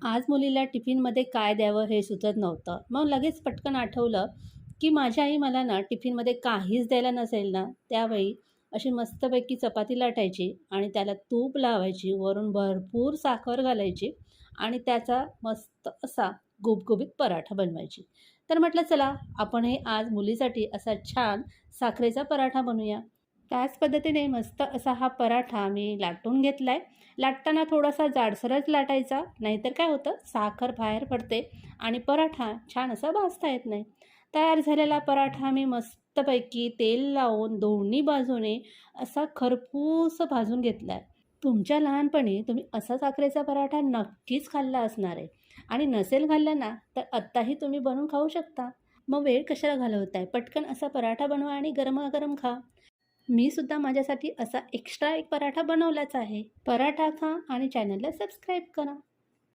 आज मुलीला टिफिनमध्ये काय द्यावं हे सुचत नव्हतं. मग लगेच पटकन आठवलं, की माझी आई मला ना टिफिनमध्ये काहीच द्यायला नसेल ना, त्यावेळी अशी मस्तपैकी चपाती लाटायची आणि त्याला तूप लावायची, वरून भरपूर साखर घालायची आणि त्याचा मस्त असा गुबगुबीत पराठा बनवायची. तर म्हटलं चला आपण हे आज मुलीसाठी असा छान साखरेचा पराठा बनवूया. त्याच पद्धतीने मस्त असा हा पराठा मी लाटून घेतलाय. लाटताना थोडासा जाडसरच लाटायचा, नाहीतर काय होतं साखर बाहेर पडते आणि पराठा छान असा भाजता येत नाही. तयार झालेला पराठा मी मस्तपैकी तेल लावून दोन्ही बाजूने असा खरपूस भाजून घेतलाय. तुमच्या लहानपणी तुम्ही असा साखरेचा पराठा नक्कीच खाल्ला असणार आहे आणि नसेल खाल्ला ना, तर आत्ताही तुम्ही बनवून खाऊ शकता. मग वेळ कशाला घालवताय? पटकन असा पराठा बनवा आणि गरमागरम खा. मी सुद्धा माझ्यासाठी असा एक्स्ट्रा एक पराठा बनवलाच आहे. पराठा खा आणि चॅनलला सबस्क्राईब करा.